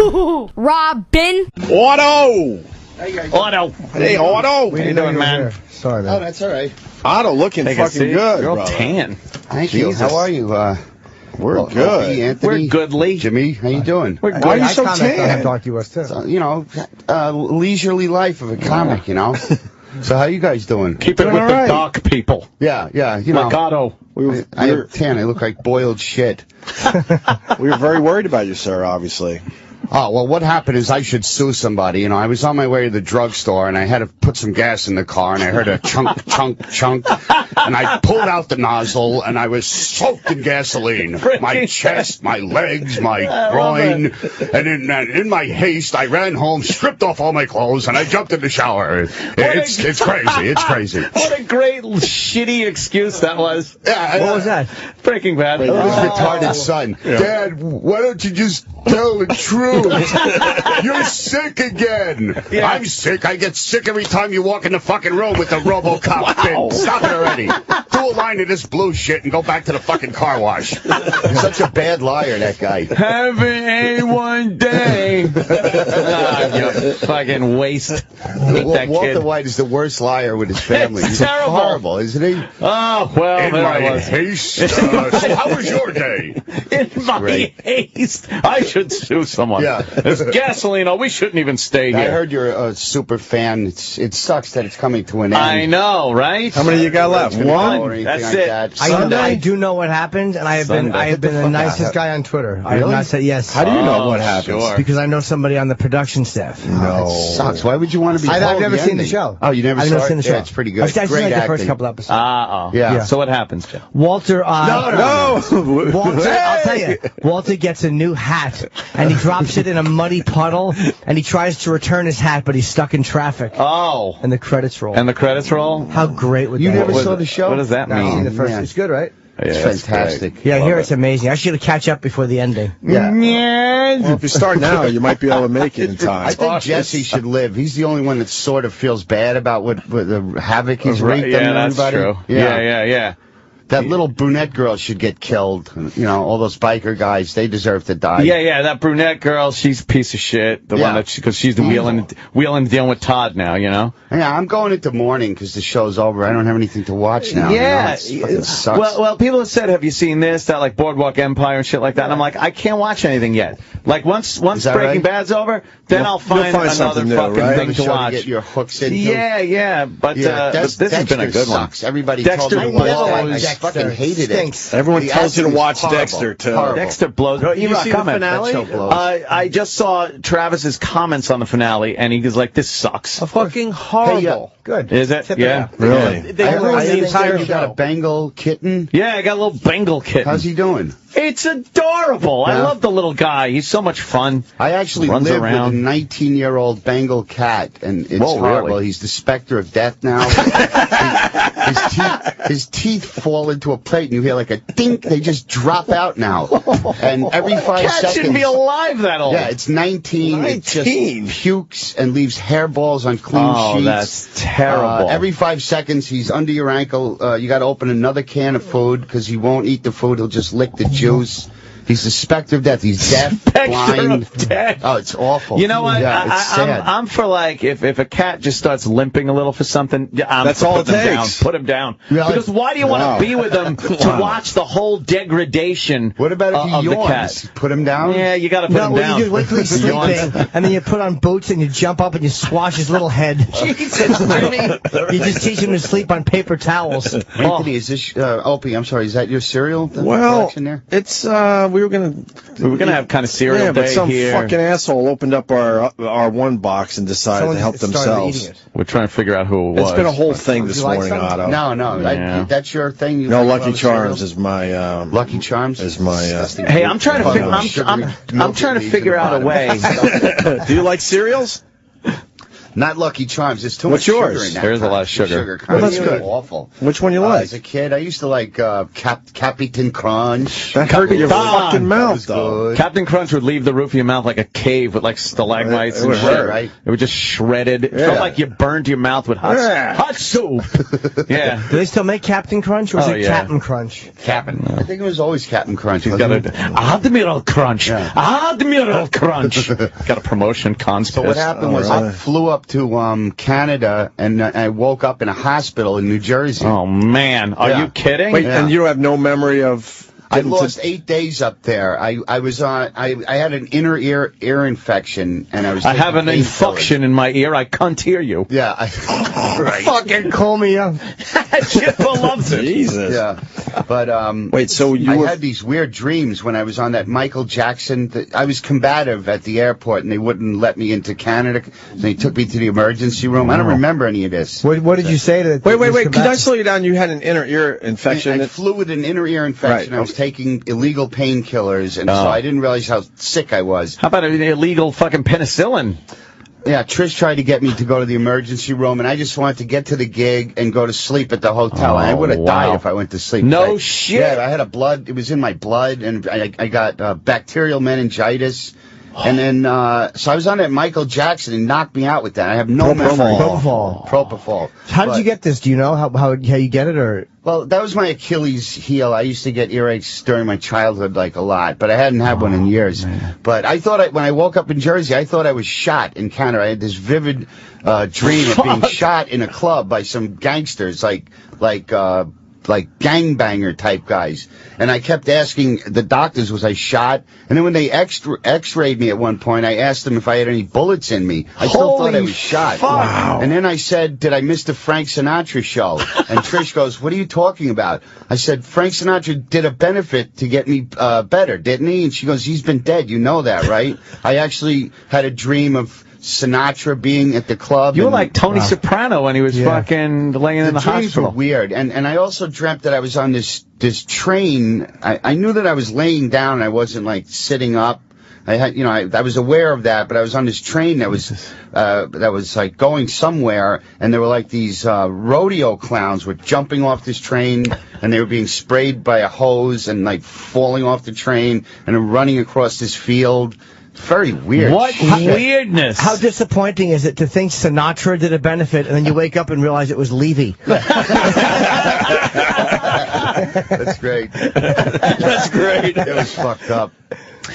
HooHooHooRobin. Otto! Otto. Hey, Otto. How you doing, man? Sorry, man. Oh, that's all right. Otto looking fucking good, You're all bro. tan. Thank you. How are you? We're good. Opie, Anthony, We're goodly. Jimmy, how you doing? We're Why good. are you so How tan? dark you was, too. So, you know, leisurely life of a comic, you know? So how you guys doing? Keep it with all the right. dark people. Yeah, you know. Like Otto. I have tan. I look like boiled shit. We were very worried about you, sir, obviously. Oh, well, what happened is I should sue somebody. You know, I was on my way to the drugstore, and I had to put some gas in the car, and I heard a chunk, chunk, chunk, and I pulled out the nozzle, and I was soaked in gasoline. My chest, my legs, my groin, and in my haste, I ran home, stripped off all my clothes, and I jumped in the shower. It's crazy. It's crazy. What a great, shitty excuse that was. Yeah, What was that? Breaking Bad. His retarded son. Dad, why don't you just tell the truth? You're sick again. Yeah. I'm sick. I get sick every time you walk in the fucking room with the RoboCop thing. Stop it already. Do a line of this blue shit and go back to the fucking car wash. Such a bad liar, that guy. Have a one day. You fucking waste. Hate that Walter kid. White is the worst liar with his family. It's He's terrible. horrible, isn't he? Oh, well, In there my I was. haste. So how was your day? In my great. haste. I should sue someone. Yeah. There's gasoline. Oh, we shouldn't even stay here. I heard you're a super fan. It sucks that it's coming to an end. I know, right? How many you got left? One? That's it. I do know what happened, and I have been the nicest guy on Twitter. I have not said yes. How do you know what happens? Sure. Because I know somebody on the production staff. No. Sucks. Why would you want to be I've told never seen the ending? show. Oh, you never I've saw never it? seen the show. Yeah, it's pretty good. I've seen Great like the acting. first couple episodes. Yeah. So what happens, Joe? Walter, No! Walter, I'll tell you, Walter gets a new hat, and he drops it in a muddy puddle, and he tries to return his hat, but he's stuck in traffic. Oh. And the credits roll. And the credits roll? How great would You that never be? saw the show? What does that No, I've seen mean? the first. Man. It's good, right? It's fantastic. Yeah, I hear it's amazing. I should catch up before the ending. Yeah. Well, if you start now, you might be able to make it in time. I think Jesse should live. He's the only one that sort of feels bad about what the havoc he's wreaked Yeah, on that's everybody. true. Yeah. That little brunette girl should get killed. You know, all those biker guys, they deserve to die. Yeah, that brunette girl, she's a piece of shit. The one that, because she's the wheeling dealing with Todd now, you know? Yeah, I'm going into mourning because the show's over. I don't have anything to watch now. Yeah. You know? It fucking sucks. Well, people have said, have you seen this, that, like Boardwalk Empire and shit like that? And I'm like, I can't watch anything yet. Like, once Breaking right? Bad's over, then I'll find another something new, fucking right? thing to Show watch. get your hooks into. Yeah, but this has been a good one. Sucks. Everybody Dexter told me to watch blows. that. I fucking hated it. Everyone The tells you to acting's watch horrible. Dexter, too. Horrible. Dexter blows. you see the finale? That show blows. I just saw Travis's comments on the finale, and he was like, "This sucks." Fucking horrible. Good. Is it? Tip Yeah. it Really? They I ruined the entire understand you got a show. Bengal kitten. Yeah, I got a little Bengal kitten. How's he doing? It's adorable. I Yeah. love the little guy. He's so much fun. I actually Runs live around. with a 19-year-old Bengal cat, and it's Whoa, horrible. really? He's the specter of death now. his teeth fall into a plate, and you hear like a dink. They just drop out now. And every 5 Cat seconds... shouldn't be alive that old. Yeah, it's 19. It just 19? pukes and leaves hairballs on clean Oh, sheets. that's terrible. Every 5 seconds, he's under your ankle. You got to open another can of food because he won't eat the food. He'll just lick the juice. He's the specter of death. He's deaf, blind. Of death. Oh, it's awful. You know what? Yeah, it's sad. I'm for like if a cat just starts limping a little for something, That's all it takes. Put him down. Really? Because why do you want to be with him to watch the whole degradation? What about if of he the yawns? cat? Put him down? Yeah, you got to put No, him what down. you do is wait till he's He yawns. sleeping, and then you put on boots and you jump up and you swash his little head. Jesus, Jimmy. You just teach him to sleep on paper towels. Anthony, is this Opie? I'm sorry. Is that your cereal? The Well, collection there? it's, we were going to have kind of cereal but day some here. fucking asshole opened up our one box and decided to help started themselves. eating it. We're trying to figure out who it was. It's been a whole thing this you like morning, some? Otto. No. Yeah. That's your thing? You No, like Lucky all the Charms cereal? is my Lucky Charms? is my Hey, I'm trying to I'm trying to figure out a way. Do you like cereals? Not Lucky Charms. There's too What's much yours? sugar in that. There's a lot of sugar. Well, that's good. Awful. Which one you like? As a kid, I used to like Captain Crunch. That hurt your fucking That mouth, was though. good. Captain Crunch would leave the roof of your mouth like a cave with like stalagmites It and would shit. hurt, right? It would just shredded. It felt like you burned your mouth with hot soup. Yeah. Do they still make Captain Crunch, or is it Captain Crunch? Captain. I think it was always Captain Crunch. He's got wasn't a it? Admiral Crunch. Yeah. Admiral Crunch. Got a promotion. Con's So what pissed. happened was I flew up to Canada, and I woke up in a hospital in New Jersey. Oh man, are Yeah. you kidding? Wait, Yeah. and you have no memory of... I getting lost to- 8 days up there. I was on. I had an inner ear infection, and I was. I taking have an painkillers. infection in my ear. I can't hear you. Yeah. Right. Fucking call me up. Chippa loves it. Jesus. Yeah, but Wait, so you I were... had these weird dreams when I was on that Michael Jackson. I was combative at the airport, and they wouldn't let me into Canada. They took me to the emergency room. I don't remember any of this. What did you say to? Wait. Could I slow you down? You had an inner ear infection. I flew with an inner ear infection. Right, I was taking illegal painkillers, and so I didn't realize how sick I was. How about an illegal fucking penicillin? Yeah, Trish tried to get me to go to the emergency room, and I just wanted to get to the gig and go to sleep at the hotel. And I would have died if I went to sleep. No shit. Yeah, I had it was in my blood, and I got bacterial meningitis. And then, so I was on that Michael Jackson, and knocked me out with that. I have no memory. Propofol. How did you get this? Do you know how you get it, or? Well, that was my Achilles heel. I used to get earaches during my childhood, like a lot, but I hadn't had one in years. Man. But I thought when I woke up in Jersey, I thought I was shot in Canada. I had this vivid dream of being shot in a club by some gangsters, like gangbanger type guys. And I kept asking the doctors, was I shot? And then when they x-rayed me at one point, I asked them if I had any bullets in me. I still thought I was shot. Wow. And then I said, did I miss the Frank Sinatra show? And Trish goes, what are you talking about? I said, Frank Sinatra did a benefit to get me better, didn't he? And she goes, he's been dead. You know that, right? I actually had a dream of Sinatra being at the club. You were like Tony Soprano when he was fucking laying in the dreams hospital. Were weird, and I also dreamt that I was on this train. I knew that I was laying down. I wasn't like sitting up. I had, I was aware of that, but I was on this train that was like going somewhere, and there were like these rodeo clowns were jumping off this train, and they were being sprayed by a hose and like falling off the train and then running across this field. Very weird. What weirdness. How disappointing is it to think Sinatra did a benefit and then you wake up and realize it was Levy? That's great. That's great. It was fucked up.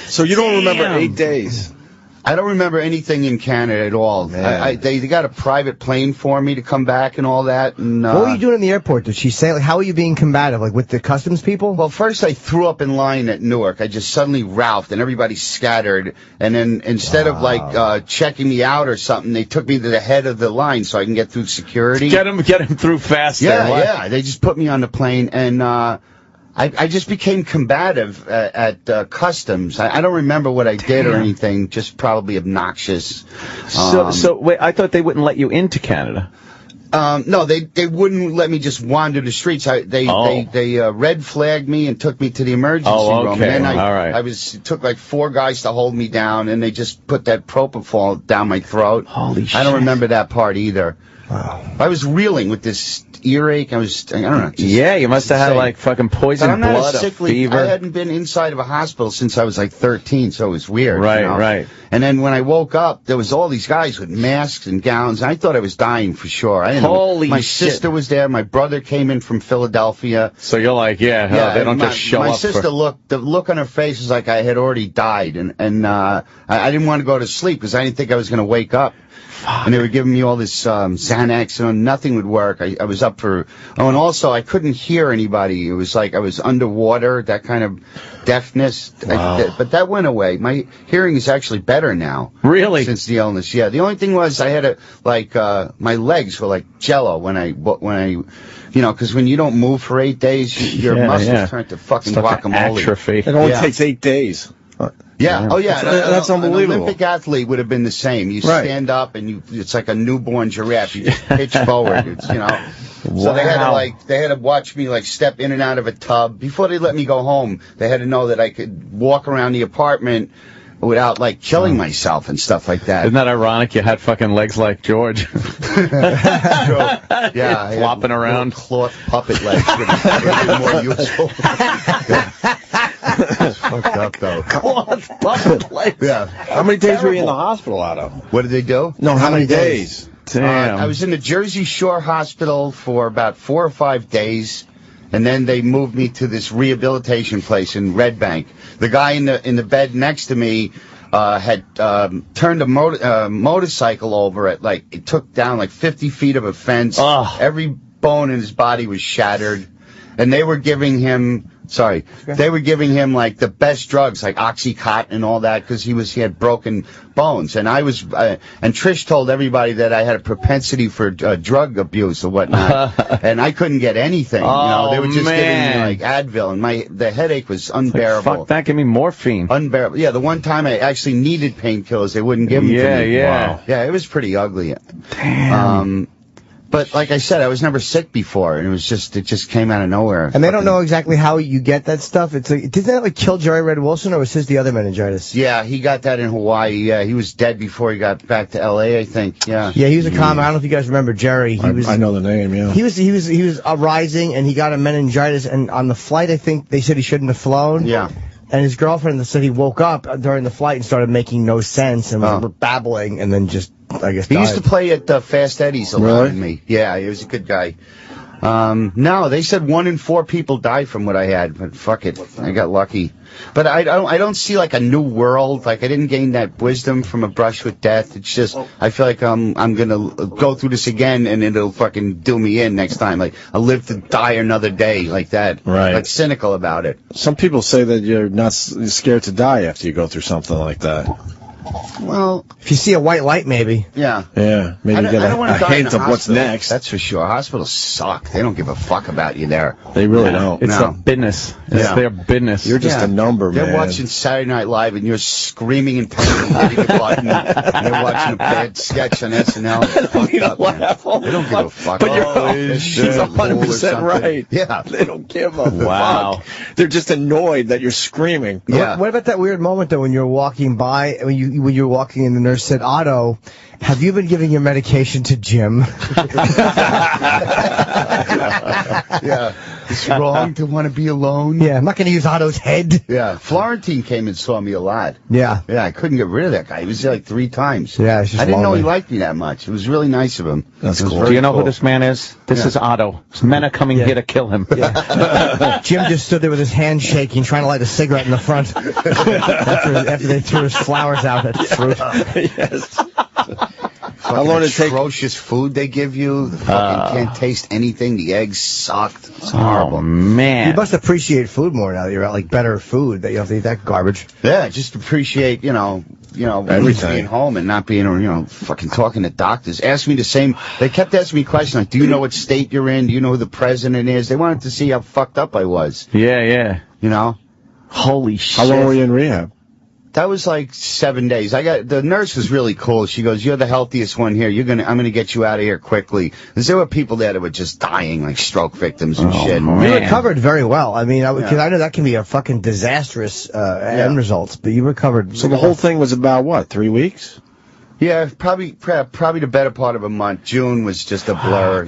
So you don't remember 8 days? I don't remember anything in Canada at all. They got a private plane for me to come back and all that. And, what were you doing in the airport? Did she say, like, how are you being combative? Like, with the customs people? Well, first I threw up in line at Newark. I just suddenly ralphed, and everybody scattered. And then instead of, like, checking me out or something, they took me to the head of the line so I can get through security. Get him through faster. Yeah. They just put me on the plane, and I just became combative at customs. I don't remember what I did or anything, just probably obnoxious. So wait, I thought they wouldn't let you into Canada. No, they wouldn't let me just wander the streets. They red flagged me and took me to the emergency room. And then it took like 4 guys to hold me down, and they just put that propofol down my throat. Holy shit. I don't remember that part either. Wow. I was reeling with this earache. I don't know. Yeah, you must have had like fucking poison blood, a fever. I hadn't been inside of a hospital since I was like 13, so it was weird. Right. And then when I woke up, there was all these guys with masks and gowns. I thought I was dying for sure. I didn't know. My sister was there. My brother came in from Philadelphia. So you're like, they don't just show up. My sister the look on her face was like I had already died, and I didn't want to go to sleep because I didn't think I was going to wake up. And they were giving me all this Xanax, and nothing would work. I was up for... Oh, and also, I couldn't hear anybody. It was like I was underwater, that kind of deafness. Wow. But that went away. My hearing is actually better now. Really? Since the illness, yeah. The only thing was I had my legs were like jello when I because when you don't move for 8 days, your muscles turn to fucking guacamole. Atrophy. It only takes 8 days. Yeah. Oh, yeah. That's unbelievable. An Olympic athlete would have been the same. You stand up and it's like a newborn giraffe. You just pitch forward. So they had to watch me like step in and out of a tub before they let me go home. They had to know that I could walk around the apartment without like killing myself and stuff like that. Isn't that ironic? You had fucking legs like George. Yeah, flopping around. Cloth puppet legs would be more useful. It's fucked up though. Cloth puppet legs. Yeah. How many days were you in the hospital, Otto? What did they do? No, how many days? Damn. I was in the Jersey Shore Hospital for about 4 or 5 days, and then they moved me to this rehabilitation place in Red Bank. The guy in the bed next to me had turned a motorcycle over at it took down like 50 feet of a fence. Oh. Every bone in his body was shattered, and they were giving him. They were giving him like the best drugs, like Oxycontin and all that, because he had broken bones. And I was, and Trish told everybody that I had a propensity for drug abuse or whatnot, and I couldn't get anything. They were just giving me like Advil, and the headache was unbearable. Fuck that, give me morphine. Unbearable. Yeah, the one time I actually needed painkillers, they wouldn't give them to me. Yeah. Wow. Yeah, it was pretty ugly. Damn. But like I said, I was never sick before, and it just came out of nowhere. And they don't know exactly how you get that stuff. It's like, did that kill Jerry Red Wilson, or was his the other meningitis? Yeah, he got that in Hawaii. Yeah, he was dead before he got back to L.A., I think. Yeah. Yeah, he was a comic. I don't know if you guys remember Jerry. I know the name. Yeah. He was rising, and he got a meningitis. And on the flight, I think they said he shouldn't have flown. Yeah. And his girlfriend said he woke up during the flight and started making no sense and was babbling, and then just, I guess, He died. used to play at Fast Eddie's a lot with me. Yeah, he was a good guy. No, they said 1 in 4 people die from what I had, but fuck it, I got lucky. But I don't see like a new world. Like I didn't gain that wisdom from a brush with death. It's just I feel like I'm gonna go through this again, and it'll fucking do me in next time. Like I'll live to die another day, like that. Right. Like cynical about it. Some people say that you're not scared to die after you go through something like that. Well, if you see a white light, maybe. Yeah. Yeah. Maybe you get a hint of what's next. That's for sure. Hospitals suck. They don't give a fuck about you there. They really don't. It's a business. It's their business. You're just a number, man. They're watching Saturday Night Live, and you're screaming in pain and hitting a button. And you're watching a bad sketch on SNL. They don't give a fuck. But she's 100% right. Yeah. They don't give a fuck. They're just annoyed that you're screaming. Yeah. What about that weird moment, though, when you're walking by, when you were walking and the nurse said, Otto, have you been giving your medication to Jim? Yeah. It's wrong to want to be alone. Yeah, I'm not going to use Otto's head. Yeah. Florentine came and saw me a lot. Yeah. Yeah, I couldn't get rid of that guy. He was there like 3 times. Yeah, it's just I didn't know lonely. he liked me that much. It was really nice of him. That's cool. Do you know who this man is? This is Otto. Men are coming here to kill him. Jim just stood there with his hand shaking, trying to light a cigarette in the front after they threw his flowers out at fruit. Yes. How long did it take? Atrocious food they give you. The fucking can't taste anything. The eggs sucked. It's horrible. Oh, man. You must appreciate food more now that you're at like better food, that you don't have to eat that garbage. Yeah, just appreciate, everything. Being home and not being, fucking talking to doctors. Ask me the same. They kept asking me questions like, do you know what state you're in? Do you know who the president is? They wanted to see how fucked up I was. Yeah. Holy shit. How long were you in rehab? That was like 7 days. The nurse was really cool. She goes, "You're the healthiest one here. I'm gonna get you out of here quickly." Because there were people there that were just dying, like stroke victims and shit. You recovered very well. I mean, because I know that can be a fucking disastrous end results, but you recovered. So the whole thing was about what, 3 weeks? Yeah, probably the better part of a month. June was just a blur,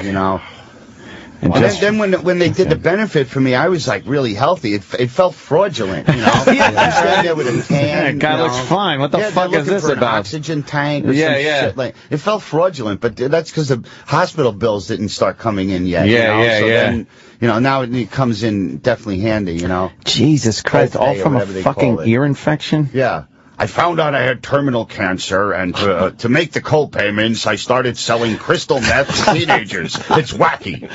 And then when they did the benefit for me, I was like really healthy. It felt fraudulent, I'm standing there with a can. Guy looks fine. What the fuck is this for an about? Oxygen tank or some shit. Like, it felt fraudulent, but that's because the hospital bills didn't start coming in yet. Then, now it comes in definitely handy, Jesus Christ, all from a fucking ear infection? Yeah. I found out I had terminal cancer, and to make the co-payments, I started selling crystal meth to teenagers. It's wacky.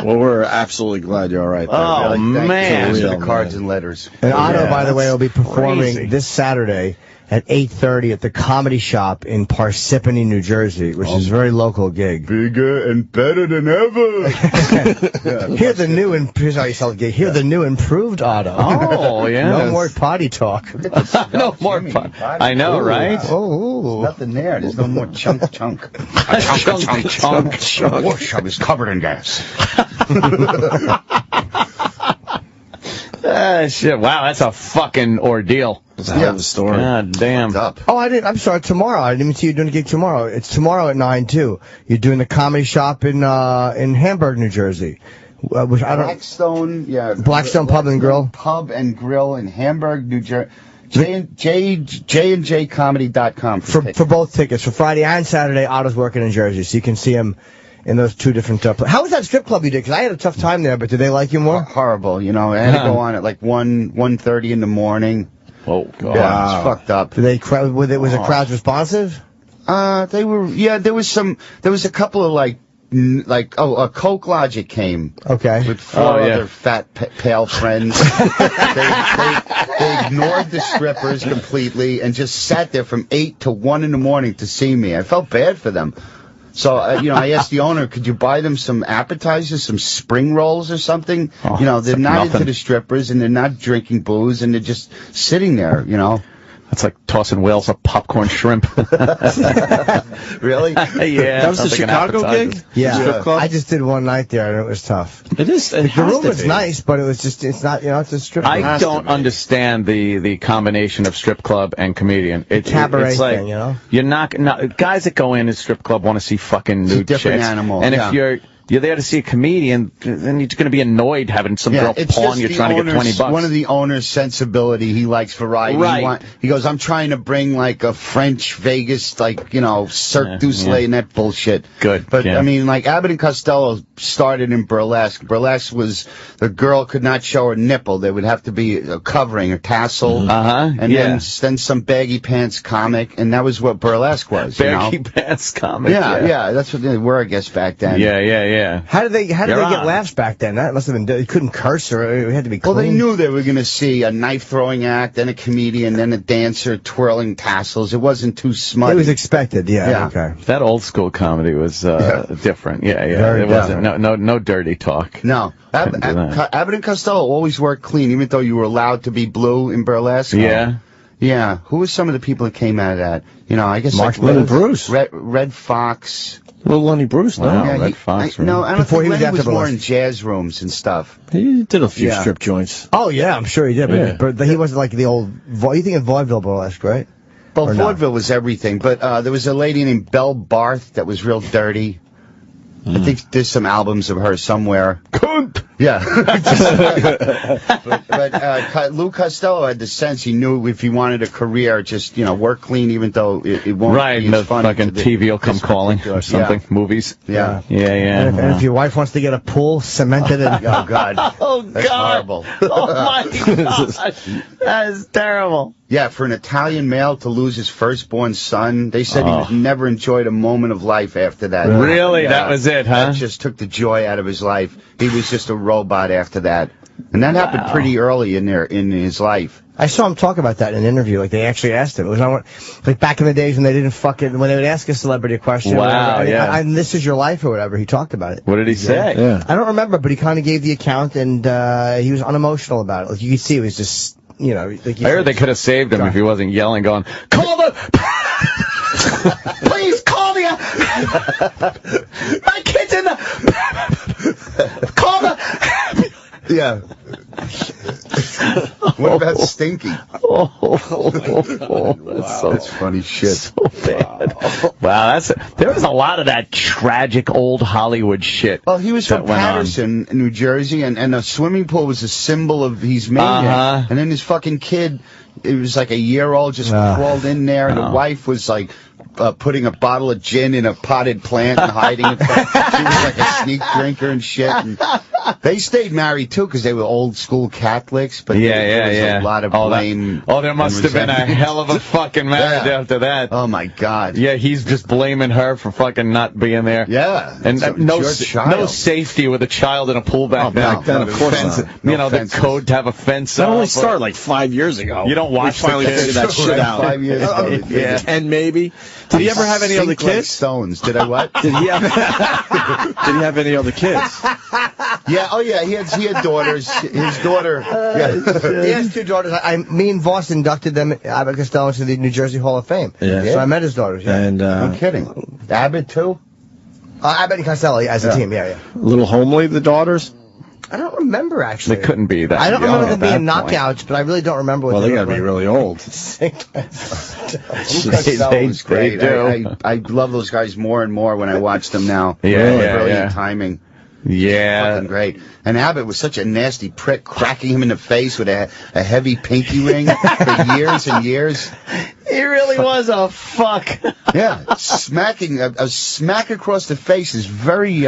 Well, we're absolutely glad you're all right there. Oh, man. The cards and letters. And Otto, by the way, will be performing this Saturday at 8:30 at the Comedy Shop in Parsippany, New Jersey, which is a very local gig. Bigger and better than ever. Hear the new improved Otto. Oh, yeah. No more potty talk. No more potty. I know, right? Oh, there's nothing there. There's no more chunk. Chunk. Whoosh, I was covered in gas. Shit. Wow, that's a fucking ordeal. It's a hell of a story. God damn. Oh, I'm sorry. Tomorrow. I didn't even see you doing a gig tomorrow. It's tomorrow at 9 too. You're doing the comedy shop in Hamburg, New Jersey. Which I don't. Blackstone, yeah. Blackstone Pub and Grill. Pub and Grill in Hamburg, New Jersey. J&JComedy.com for both tickets for Friday and Saturday. Otto's working in Jersey, so you can see him in those two different places. How was that strip club you did? Because I had a tough time there, but did they like you more? Horrible, you know. I had to go on at like 1:30 in the morning. Oh God. Yeah, it's fucked up. Did they was the crowd responsive? They were. Yeah, there was a couple of a Coke Logic came. Okay. With four other fat, pale friends. they ignored the strippers completely and just sat there from 8 to 1 in the morning to see me. I felt bad for them. So, I asked the owner, could you buy them some appetizers, some spring rolls or something? They're not into the strippers and they're not drinking booze and they're just sitting there, That's like tossing whales of popcorn shrimp. Really? Yeah. That was the Chicago gig? Yeah. Strip club? I just did one night there and it was tough. It is. The room was nice, but it was just, it's not, it's a strip club. I don't understand the combination of strip club and comedian. Cabaret it's like, thing, You're not, guys that go in a strip club want to see fucking nude different chicks. animal. And if you're there to see a comedian, then you're going to be annoyed having some girl pawn you trying to get $20. One of the owner's sensibility, he likes variety. Right. He goes, I'm trying to bring like a French Vegas, Cirque du Soleil and that bullshit. Good. But I mean, like Abbot and Costello started in burlesque. Burlesque was the girl could not show her nipple. There would have to be a covering, a tassel. And then some baggy pants comic. And that was what burlesque was. Baggy pants comic. Yeah. That's what they were, I guess, back then. Yeah. How did they get laughs back then? That must have been, they couldn't curse or it had to be clean. Well, they knew they were going to see a knife-throwing act, then a comedian, then a dancer twirling tassels. It wasn't too smutty. It was expected, yeah. Okay. That old school comedy was different. Yeah. Very it wasn't no dirty talk. No. Abbott and Costello always worked clean, even though you were allowed to be blue in burlesque. Yeah. Yeah. Who were some of the people that came out of that? I guess Mark Lenny Bruce. Red Fox. Little Lenny Bruce, no. Wow, Red Fox. I don't Before think he was Lenny was after more burlesque. in jazz rooms and stuff. He did a few strip joints. Oh, yeah, I'm sure he did. But he wasn't like the old, you think of vaudeville burlesque, right? Well, vaudeville was everything, but there was a lady named Belle Barth that was real dirty. I think there's some albums of her somewhere. Cunt! Yeah. but Lou Costello had the sense he knew if he wanted a career, just, work clean, even though it won't be as fun. Fucking TV will come calling or something. Yeah. Movies. Yeah. And if your wife wants to get a pool cemented in... Oh, God. That's horrible. Oh, my gosh. That is terrible. Yeah, for an Italian male to lose his firstborn son, they said he never enjoyed a moment of life after that. Really? That was it, huh? That just took the joy out of his life. He was just a robot after that. And that happened pretty early in his life. I saw him talk about that in an interview. Like, they actually asked him. It was like back in the days when they didn't when they would ask a celebrity a question. Wow, and this is your life or whatever. He talked about it. What did he say? Yeah. I don't remember, but he kind of gave the account, and he was unemotional about it. Like, you could see it was just, like I heard they could have saved him if he wasn't yelling, going, call the... Please call the... My kid's in the... Call the... Yeah. What about Stinky? That's funny shit. So bad. Wow, there was a lot of that tragic old Hollywood shit. Well, he was from Peterson, New Jersey, and a swimming pool was a symbol of his mania. And then his fucking kid, it was like a year old, just crawled in there, and the wife was like putting a bottle of gin in a potted plant and hiding it. She was like a sneak drinker and shit. And they stayed married too because they were old school Catholics. But there was a lot of blame. There must have been a hell of a fucking marriage after that. Oh my God. Yeah, he's just blaming her for fucking not being there. Yeah. And no safety with a child in a pool back then. Back then, of course not. The code to have a fence. That only started like 5 years ago. You don't watch we finally figured that shit out. 5 years ago. 10 maybe. Did he ever have any other Like kids? stones. Did I what? Did he have any other kids? Yeah. Oh yeah. He had daughters. His daughter. He has 2 daughters. Me and Voss inducted them, Abbott Costello, into the New Jersey Hall of Fame. Yeah. So I met his daughters. Yeah. And I'm kidding. Abbott too. Abbott and Costello as a team. Yeah. a little homely, the daughters. I don't remember, actually. They couldn't be that. I don't young remember at them being that point. knockouts, but I really don't remember what Well, they they looked got to be like. really old. Costello was great. do. I love those guys more and more when I watch them now. Yeah, yeah, Brilliant yeah. timing. Yeah. Fucking great. And Abbott was such a nasty prick, cracking him in the face with a heavy pinky ring for years and years. He really was a fuck. Yeah, smacking a smack across the face is very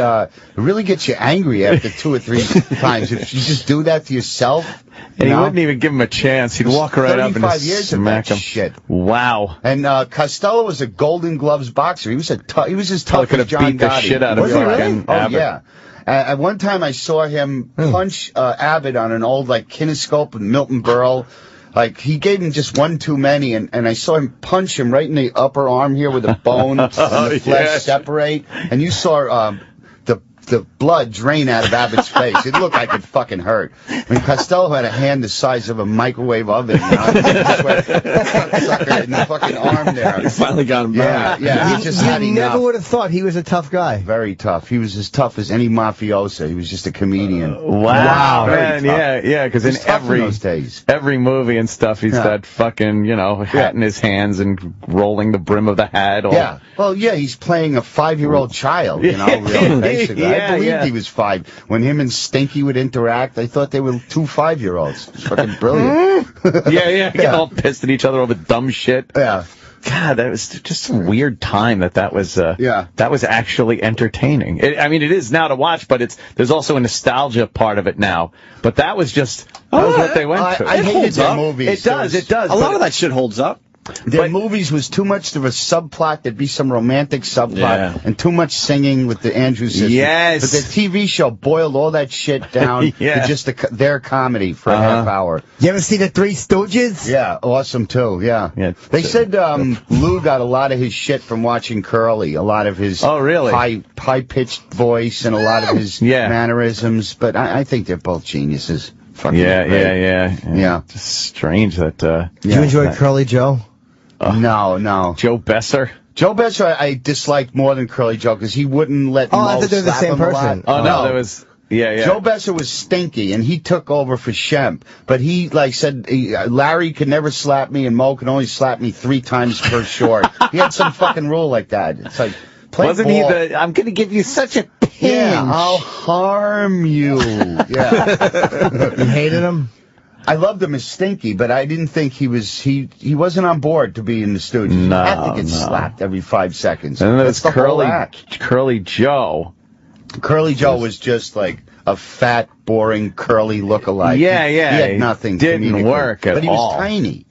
really gets you angry after 2 or 3 times. If you just do that to yourself, And he wouldn't even give him a chance. He'd walk right up and 35 years of smack that him. shit. Wow. And Costello was a Golden Gloves boxer. He was as Probably tough could as have John beat the Gotti. shit out of Was he really? fucking Oh Abbott. yeah. At one time, I saw him punch Abbott on an old like kinescope with Milton Berle. Like he gave him just one too many, and I saw him punch him right in the upper arm here with a bone and the flesh separate. And you saw the blood drain out of Abbott's face. It looked like it fucking hurt. I mean, Costello had a hand the size of a microwave oven. You know? Sucker in the fucking arm there. You finally got him back. Yeah. He just had You enough. never would have thought he was a tough guy. Very tough. He was as tough as any mafioso. He was just a comedian. Wow, Very man, tough. yeah, because He in was tough every those days. every movie and stuff, he's Yeah. that fucking, hat in his hands and rolling the brim of the hat. All. Yeah. Well, yeah, he's playing a 5-year-old child, really, basically. Yeah, I believed yeah. he was 5. When him and Stinky would interact, I thought they were 2 5-year-olds. It's fucking brilliant. yeah, get all pissed at each other over dumb shit. Yeah. God, that was just a weird time that was Yeah. that was actually entertaining. I mean, it is now to watch, but there's also a nostalgia part of it now. But that was just what they went through. I hated holds their up. movies. It does. A lot of that shit holds up. Their movies was too much of a subplot. There'd be some romantic subplot Yeah. and too much singing with the Andrews sisters. Yes. But the TV show boiled all that shit down Yeah. to just their comedy for a half hour. You ever see the Three Stooges? Yeah, awesome too. Yeah. Yeah. They said Lou got a lot of his shit from watching Curly. A lot of his really? high pitched voice and a lot of his Yeah. mannerisms. But I think they're both geniuses. Fucking great. Yeah. Just strange that. Did you enjoy Curly Joe? No. Joe Besser. Joe Besser I disliked more than Curly Joe because he wouldn't let Oh, Mo I thought they were the slap same him a lot. person. Oh no, there was. Yeah. Joe Besser was stinky, and he took over for Shemp. But he said Larry could never slap me, and Mo could only slap me 3 times per short. He had some fucking rule like that. It's like play Wasn't ball. he I'm going to give you such a pinch. Yeah, I'll harm you. Yeah, You hated him? I loved him as Stinky, but I didn't think he wasn't on board to be in the Stooges. He had to get slapped every 5 seconds. And then That's there's the whole act. Curly Joe. Curly Joe was just like a fat, boring, curly lookalike. Yeah. He had nothing. Didn't comedically. work at But he all. was tiny.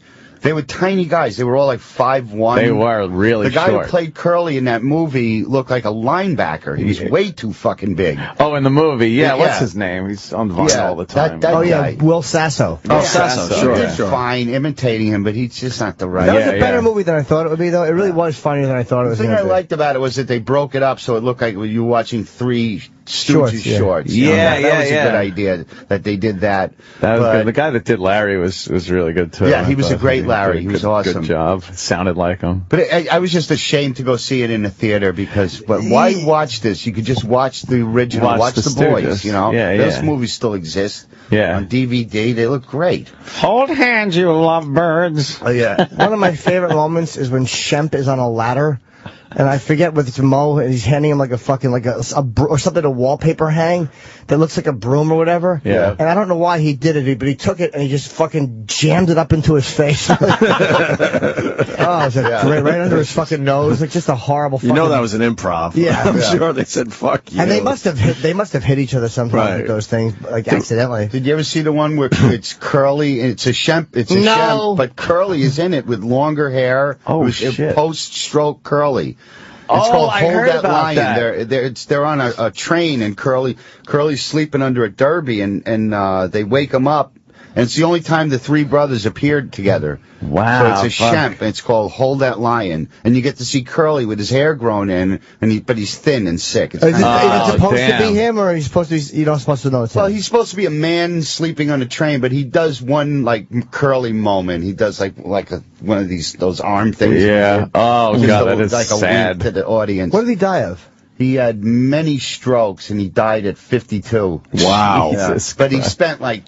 They were tiny guys. They were all like 5'1". They were really The guy short. who played Curly in that movie looked like a linebacker. He was way too fucking big. Oh, in the movie, yeah. Yeah. What's his name? He's on Vine Yeah, all the time. that Oh, yeah, guy. Will Sasso. Oh, Sasso, He sure, did sure. fine imitating him, but he's just not the right. That was Yeah, a better yeah. movie than I thought it would be, though. It really was funnier than I thought it The was thing going I to be. liked about it was that they broke it up so it looked like you were watching 3 Shorts, Stooges yeah. shorts. Yeah, that was yeah. a good idea that they did that. That was But- good. The guy that did Larry was really good too. Yeah, he I was a thought. great did Larry. He was awesome. Good job. Sounded like him. But I was just ashamed to go see it in the theater because, but why watch this? You could just watch the original, watch Watch the the boys, Stooges. you know? Yeah, Those yeah. movies still exist. Yeah. On DVD, they look great. Hold hands, you lovebirds. Oh, yeah. One of my favorite moments is when Shemp is on a ladder, and I forget whether it's Mo, and he's handing him like a fucking, or something to wallpaper hang that looks like a broom or whatever. Yeah. And I don't know why he did it, but he took it and he just fucking jammed it up into his face. Oh, it was right under his fucking nose. Like just a horrible fucking... You know that was an improv. Yeah. I'm Yeah. sure they said fuck you. And they must have hit each other sometimes Right. with those things, like accidentally. Did you ever see the one where it's Curly? It's a Shemp, No. but Curly is in it with longer hair. Oh, it was shit. Post-stroke Curly. It's Oh, called I Hold heard That about Lion. that. They're on a train and Curly's sleeping under a derby and they wake him up. And it's the only time the 3 brothers appeared together. Wow, So it's a fuck. Shemp. It's called Hold That Lion. And you get to see Curly with his hair grown in, but he's thin and sick. It's Is it, kinda- is it supposed to damn. be him, or are you supposed to? You're not supposed to know it's him? Well, he's supposed to be a man sleeping on a train, but he does one like Curly moment. He does like one of those arm things. Yeah. Oh Just god, a- that is like a sad. wink to the audience. What did he die of? He had many strokes, and he died at 52. Wow. Yeah. But he spent like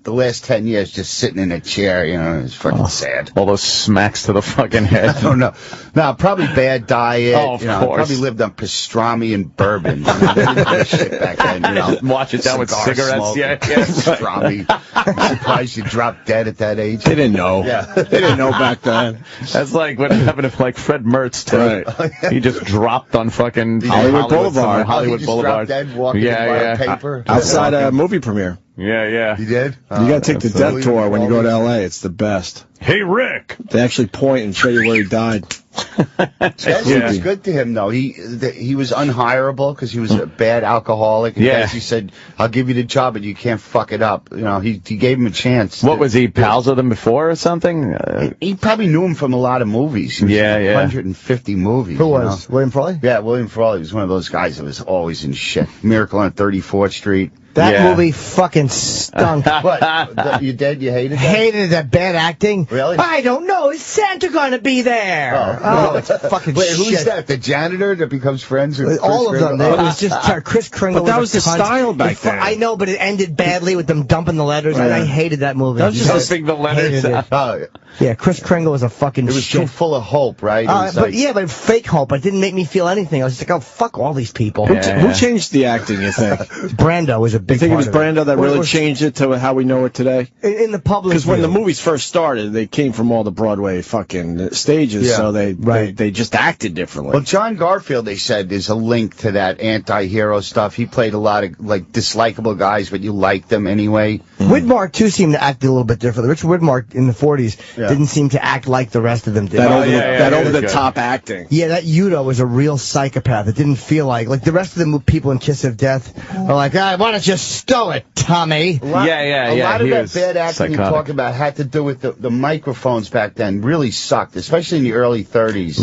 the last 10 years just sitting in a chair. You know, it's fucking sad. All those smacks to the fucking head. I don't know. No, probably bad diet. Oh, of course. Probably lived on pastrami and bourbon. You know, they didn't give a shit back then. You know, Wash it down with cigar cigarettes. smoke, Yeah. pastrami. I'm surprised you dropped dead at that age. They didn't know. Yeah. They didn't know back then. That's like what happened if like Fred Mertz too. Right. He just dropped on fucking Hollywood Boulevard. Hollywood He just Boulevard. dropped dead, walking Yeah. by paper. Outside a movie premiere. Yeah. You did? You got to take the death tour when you go to L.A. It's the best. Hey, Rick. They actually point and show you where he died. It's good to him, though. He was unhireable because he was a bad alcoholic. And Yeah. He said, I'll give you the job, but you can't fuck it up. You know, he gave him a chance. What was he, pals with him before or something? He probably knew him from a lot of movies. He was in 150 movies. Who was? William Frawley? Yeah, William Frawley was one of those guys that was always in shit. Miracle on 34th Street. That movie fucking stunk. What? You dead? You hated that? Hated that bad acting. Really? I don't know. Is Santa gonna be there? Oh, it's fucking Wait, shit. who's that? The janitor that becomes friends with All Chris of them. Kringle? It was just Chris Kringle. But that was was the a cunt. style back then. I know, but it ended badly with them dumping the letters, and I hated that movie. That was just Dumping the letters Hated it. Oh, Yeah, Chris Kringle was a fucking it was shit. too full of hope, right? It was But fake hope. It didn't make me feel anything. I was just like, oh, fuck all these people. Who changed the acting, you think? Brando was a big You think it part was of Brando that really Or- changed it to how we know it today? in the public Because when the view. movies first started, they came from all the Broadway fucking stages, Yeah. so they just acted differently. Well, John Garfield, they said, is a link to that anti-hero stuff. He played a lot of, like, dislikable guys, but you liked them anyway. Widmark, too, seemed to act a little bit differently. Richard Widmark in the 40s didn't seem to act like the rest of them did. that over-the-top acting. Yeah, that Udo was a real psychopath. It didn't feel like the rest of the people in Kiss of Death are like, why don't you stow it, Tommy? A lot of he that was bad acting you psychotic. talk about had to do with the microphones back then. Really sucked, especially in the early 30s.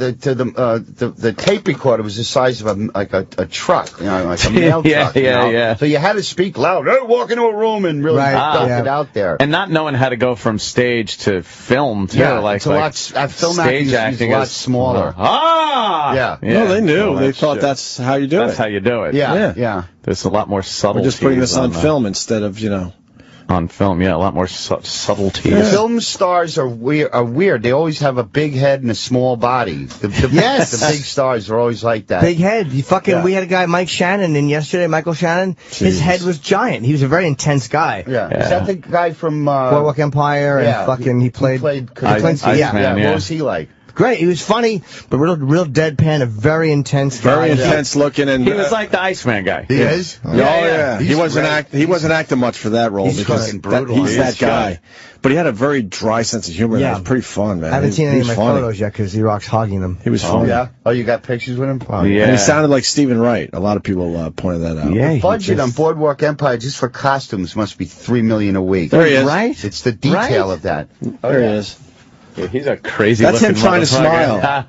The tape recorder was the size of a truck, like a mail truck. Yeah. So you had to speak loud. Hey, walk into a room and really dump it out there. And not knowing how to go from stage to film, too. It's a lot. Film stage acting is a lot smaller. Yeah. No, they knew. Well, They thought that's how you do it. That's how you do it. Yeah. There's a lot more subtlety. We're just putting this on film instead of, On film, a lot more subtleties. Film stars are weird. They always have a big head and a small body. The big stars are always like that. Big head. We had a guy, Michael Shannon. His head was giant. He was a very intense guy. Yeah. Is that the guy from Boardwalk Empire and he played Iceman, yeah. What was he like? Great. He was funny, but real deadpan, a very intense guy. Very intense looking, and He was like the Iceman guy. He is? Yeah. He wasn't great. He wasn't acting much for that role because fucking brutal. he's that guy. But he had a very dry sense of humor. Yeah. That was pretty fun, man. I haven't seen any of He my was funny. photos yet because Rock's hogging them. He was funny. Yeah. Oh, you got pictures with him? Oh, Yeah. And he sounded like Stephen Wright. A lot of people pointed that out. Yeah. The budget on Boardwalk Empire just for costumes must be $3 million a week. There he is. Right? It's the detail of that. There he is. Yeah, he's a crazy That's him looking trying to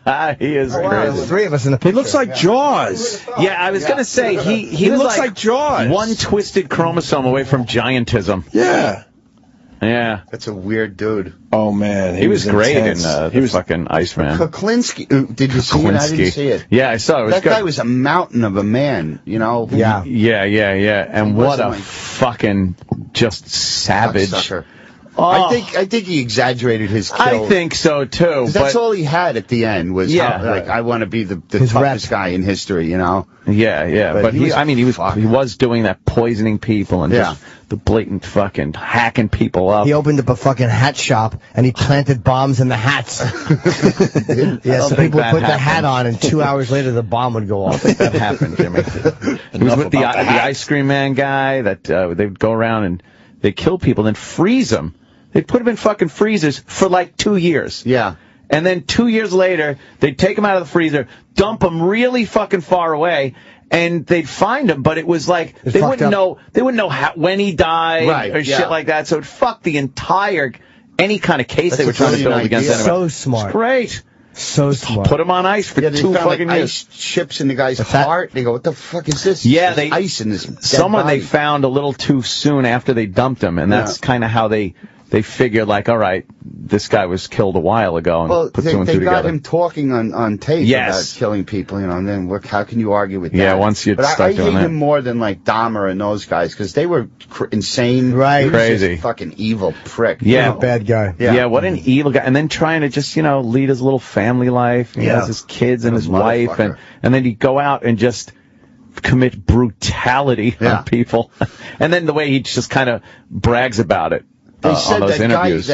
motherfucker. He is Wow, crazy. there's three of us in the He picture. looks like Jaws. Yeah, I was going to say, he was looks like Jaws. one twisted chromosome away from giantism. Yeah. Yeah. That's a weird dude. Oh, man. He was great intense. in He was fucking Iceman. Kuklinski. Did you see it? I didn't see it. Yeah, I saw it. It was That good. guy was a mountain of a man, Yeah. Yeah. And He what wasn't a like- fucking just savage. Cocksucker. Oh, I think he exaggerated his kill. I think so too. 'Cause that's but all he had at the end was I want to be the toughest guy in history, yeah. But But he was doing that, poisoning people and just the blatant fucking hacking people up. He opened up a fucking hat shop and he planted bombs in the hats. Yeah, so think people would that put the hat happened. on and 2 hours later the bomb would go off. That happened, Jimmy. He was with the ice cream man guy that they'd go around and they'd kill people and then freeze them. They'd put them in fucking freezers for like 2 years. Yeah. And then 2 years later, they'd take them out of the freezer, dump them really fucking far away, and they'd find him. But it was like they wouldn't know when he died or shit like that. So it fucked the entire any kind of case they were trying to build against anyone. So smart. It's great. So smart. Put him on ice for They 2 found fucking like years. ice chips in the guy's heart. They go, what the fuck is this? Yeah, There's ice in this. Someone dead they found a little too soon after they dumped him, and that's kind of how they figured, like, all right, this guy was killed a while ago. And put two and two they got together. him talking on tape about killing people, and then how can you argue with that? Yeah, once you start doing that. I hate him more than like Dahmer and those guys because they were insane, right? Crazy, fucking evil prick. Yeah, bad guy. Yeah, what an evil guy. And then trying to just lead his little family life. He has his kids and his wife, and then he'd go out and just commit brutality on people. And then the way he just kind of brags about it. They said on those interviews.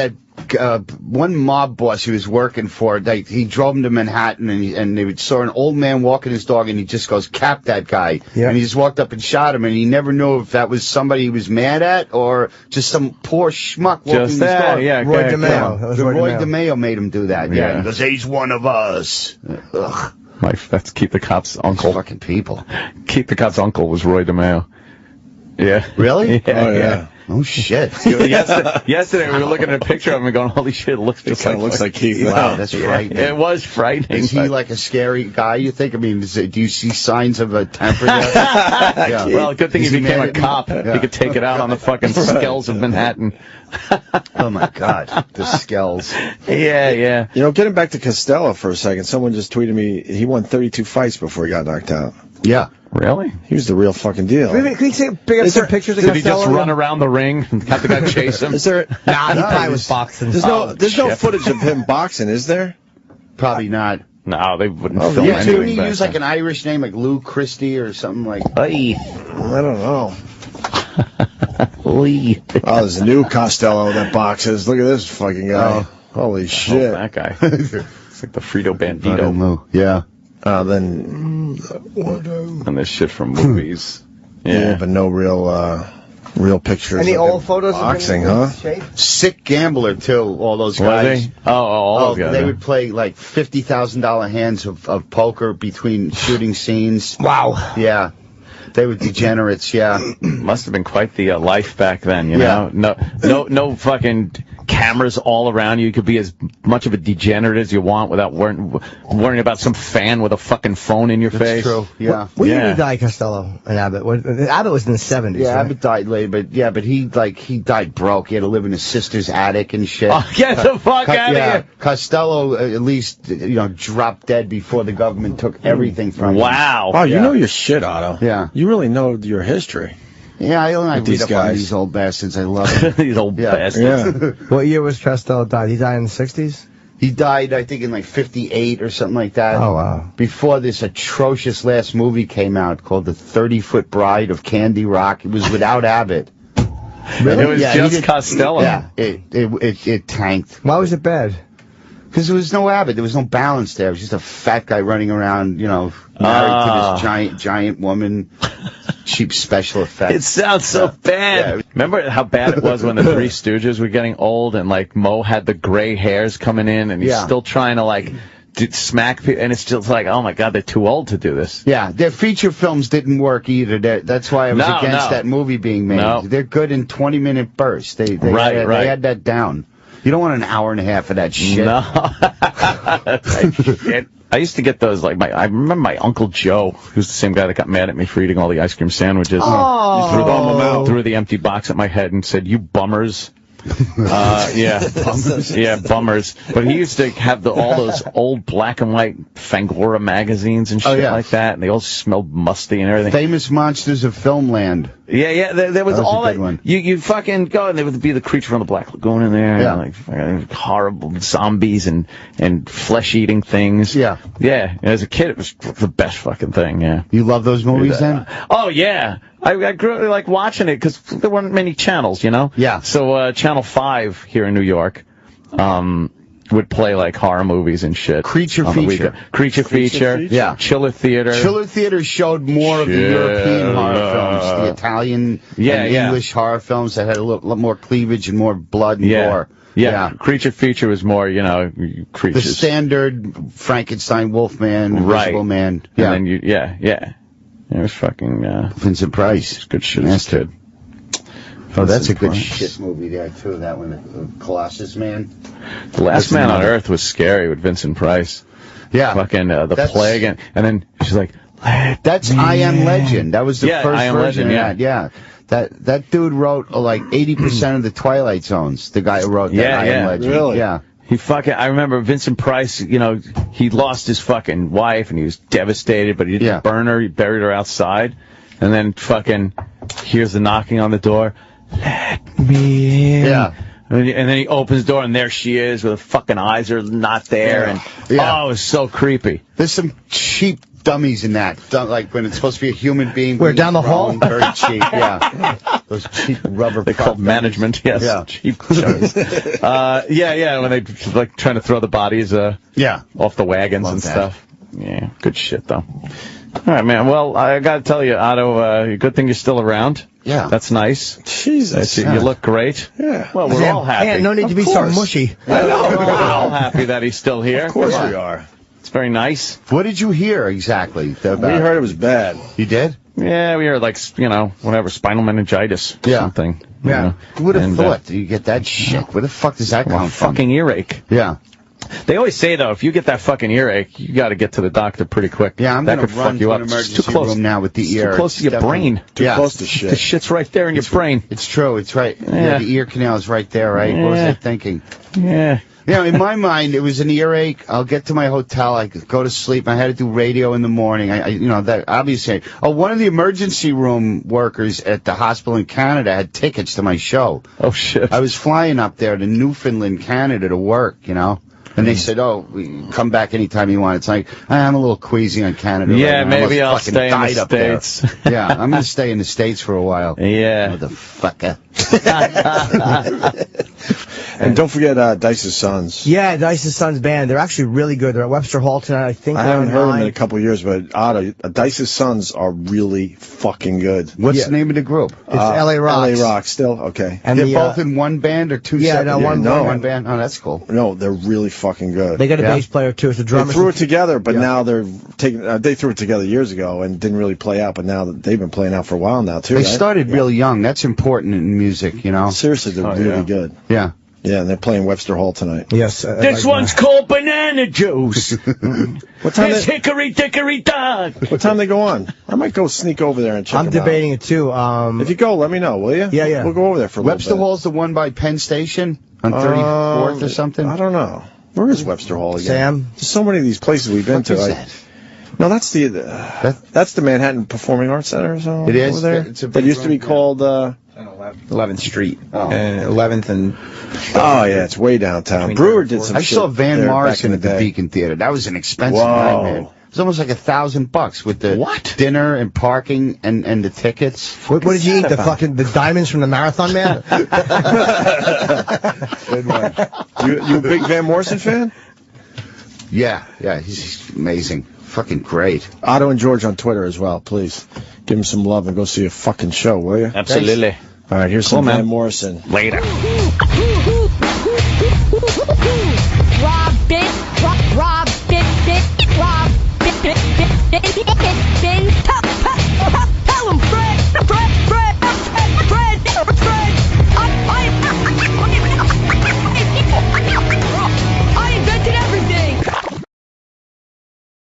One mob boss he was working for, he drove him to Manhattan, and they saw an old man walking his dog, and he just goes, "Cap that guy." Yep. And he just walked up and shot him, and he never knew if that was somebody he was mad at or just some poor schmuck walking his dog. Yeah, Roy DeMeo. Roy DeMeo made him do that. Yeah. He goes, "He's one of us." Ugh. That's Keep the Cop's uncle. Fucking people. Keep the Cop's uncle was Roy DeMeo. Yeah. Really? Yeah. Oh, shit. Yesterday we were looking at a picture of him and going, holy shit, it looks just like Keith. Wow, that's frightening. It was frightening. Is he like a scary guy, you think? I mean, do you see signs of a temper there? Yeah. Well, good thing he became a cop. He could take it out on the fucking skells of Manhattan. Oh, my God. The skells. Yeah. Getting back to Costello for a second, someone just tweeted me, he won 32 fights before he got knocked out. Yeah. Really? He was the real fucking deal. Can we take some pictures of Did he Costello? just run around the ring and have the guy chase him? Is there? Nah, he probably was boxing. There's no footage of him boxing, is there? Probably not. No, they wouldn't film anything. Didn't he use like an Irish name, like Lou Christie or something like that? Hey. I don't know. Lee. Oh, there's a new Costello that boxes. Look at this fucking guy. Holy shit. That guy. It's like the Frito Bandito. Yeah. Then and this shit from movies. Yeah, but no real pictures. Any of old photos boxing, of huh? Sick gambler too. All those guys. All those guys. They would play like $50,000 hands of poker between shooting scenes. Wow. Yeah. They were degenerates, yeah. Must have been quite the life back then, you know? No fucking cameras all around you. You could be as much of a degenerate as you want without worrying about some fan with a fucking phone in your face. That's true, yeah. When did he die, Costello and Abbott? Abbott was in the 70s, Yeah, right? Abbott died late, but he died broke. He had to live in his sister's attic and shit. Oh, get the fuck out of here. Costello at least, dropped dead before the government took everything from him. Wow. Wow, you know your shit, Otto. Yeah. You really know your history. Yeah, I read up on these old bastards. I love them. These old bastards. Yeah. What year was Costello died? He died in the 60s? He died, I think, in like 58 or something like that. Oh, wow. Before this atrocious last movie came out called The 30-Foot Bride of Candy Rock. It was without Abbott. Really? It was just Costello. Yeah, it tanked. Why was it bad? Because there was no Abbott. There was no balance there. It was just a fat guy running around, married to this giant woman. Cheap special effects. It sounds so bad. Yeah. Remember how bad it was when the Three Stooges were getting old and like Moe had the gray hairs coming in and he's still trying to like smack people, and it's just like, oh my God, they're too old to do this. Yeah, their feature films didn't work either. That's why I was against that movie being made. No. They're good in 20-minute bursts. They had that down. You don't want an hour and a half of that shit. No. I used to get those, like, I remember my Uncle Joe, who's the same guy that got mad at me for eating all the ice cream sandwiches. Oh. He threw the empty box at my head and said, "You bummers." Bummers. But he used to have all those old black and white Fangora magazines and shit like that, and they all smelled musty and everything. Famous Monsters of Filmland. Yeah, there was all that. One. You fucking go, and there would be the Creature from the Black Lagoon in there, and like horrible zombies and flesh-eating things. Yeah. And as a kid, it was the best fucking thing. Yeah. You love those movies then? Oh yeah. I grew up like watching it because there weren't many channels, you know? Yeah. So Channel 5 here in New York would play like horror movies and shit. Creature Feature. Creature Feature. Yeah. Chiller Theater. Chiller Theater showed more of the European horror films, the Italian and English horror films that had a lot more cleavage and more blood and gore. Yeah. Creature Feature was more, creatures. The standard Frankenstein, Wolfman, Invisible Man. Yeah. And then it was fucking Vincent Price. Good shit as a kid. Oh, that's a good shit movie there too. That one, Colossus Man. The Last Man on Earth was scary with Vincent Price. Yeah. Fucking the plague, and then she's like, that's I Am Legend. That was the first version of that. Yeah. That dude wrote like 80% of the Twilight Zones. The guy who wrote that I Am Legend. Really? Yeah. I remember Vincent Price, he lost his fucking wife and he was devastated, but he didn't burn her. He buried her outside. And then fucking hears the knocking on the door. Let me in. Yeah. And then he opens the door and there she is with her fucking eyes are not there. And oh, it was so creepy. There's some cheap dummies in that. Like when it's supposed to be a human being. We're down the hall? Very cheap, yeah. Those cheap rubber. They call management, yes. Yeah. Cheap shows. When they like trying to throw the bodies off the wagons and stuff. Yeah, good shit though. All right, man. Well, I got to tell you, Otto, good thing you're still around. Yeah. That's nice. Jesus. You look great. Yeah. Well, we're all happy. Yeah, no need to be so mushy. I know. We're all happy that he's still here. Of course we are. It's very nice. What did you hear exactly? We heard it was bad. You did? Yeah, we heard spinal meningitis or something. Yeah. Who would have thought you get that shit? Where the fuck does that come from? Fucking earache. Yeah. They always say, though, if you get that fucking earache, you got to get to the doctor pretty quick. Yeah, I'm that going could to run fuck you to up. an emergency room now with the ear. Too close to your brain. Too close to shit. The shit's right there in your brain. It's true. It's right. Yeah, the ear canal is right there, right? Yeah. What was I thinking? Yeah. In my mind, it was an earache. I'll get to my hotel. I could go to sleep. I had to do radio in the morning. That obviously. Oh, one of the emergency room workers at the hospital in Canada had tickets to my show. Oh, shit. I was flying up there to Newfoundland, Canada to work, And they said, we come back anytime you want. It's like, I'm a little queasy on Canada. Yeah, right now. maybe I'll stay in the States. Yeah, I'm going to stay in the States for a while. Yeah. Motherfucker. And don't forget Dice's Sons. Yeah, Dice's Sons band. They're actually really good. They're at Webster Hall tonight, I think. I haven't heard them in a couple of years, but Otto, Dice's Sons are really fucking good. What's the name of the group? It's L.A. Rocks. L.A. Rocks, still? Okay. And they're both in one band or two separate? One band. Oh, that's cool. No, they're really fucking good. They got a bass player, too. It's a drummer. They threw it together, but now they're taking. They threw it together years ago and didn't really play out, but now they've been playing out for a while now, too. They started real young. That's important in music, Seriously, they're really good. Yeah. Yeah, and they're playing Webster Hall tonight. Yes. This one's called Banana Juice. What time? This Hickory Dickory Dock. What time they go on? I might go sneak over there and check them out. I'm debating it, too. If you go, let me know, will you? Yeah. We'll go over there for a little bit. Webster Hall's the one by Penn Station on 34th or something? I don't know. Where is Webster Hall again? Sam? There's so many of these places we've been to. What is that? No, that's that's the Manhattan Performing Arts Center or something. It is? Over there. It's a that used to be called 11th Street. Oh. 11th and... Oh, yeah, it's way downtown. Brewer did some I shit saw Van there Morrison back at the Beacon Theater. That was an expensive Whoa. night, man. It was almost like $1,000 with the dinner and parking and the tickets. What did you eat? The diamonds from the Marathon Man? Good one. You a big Van Morrison fan? Yeah, he's amazing. Fucking great. Otto and George on Twitter as well. Please give him some love and go see a fucking show, will you? Absolutely. All right, here's some Van Morrison. Later.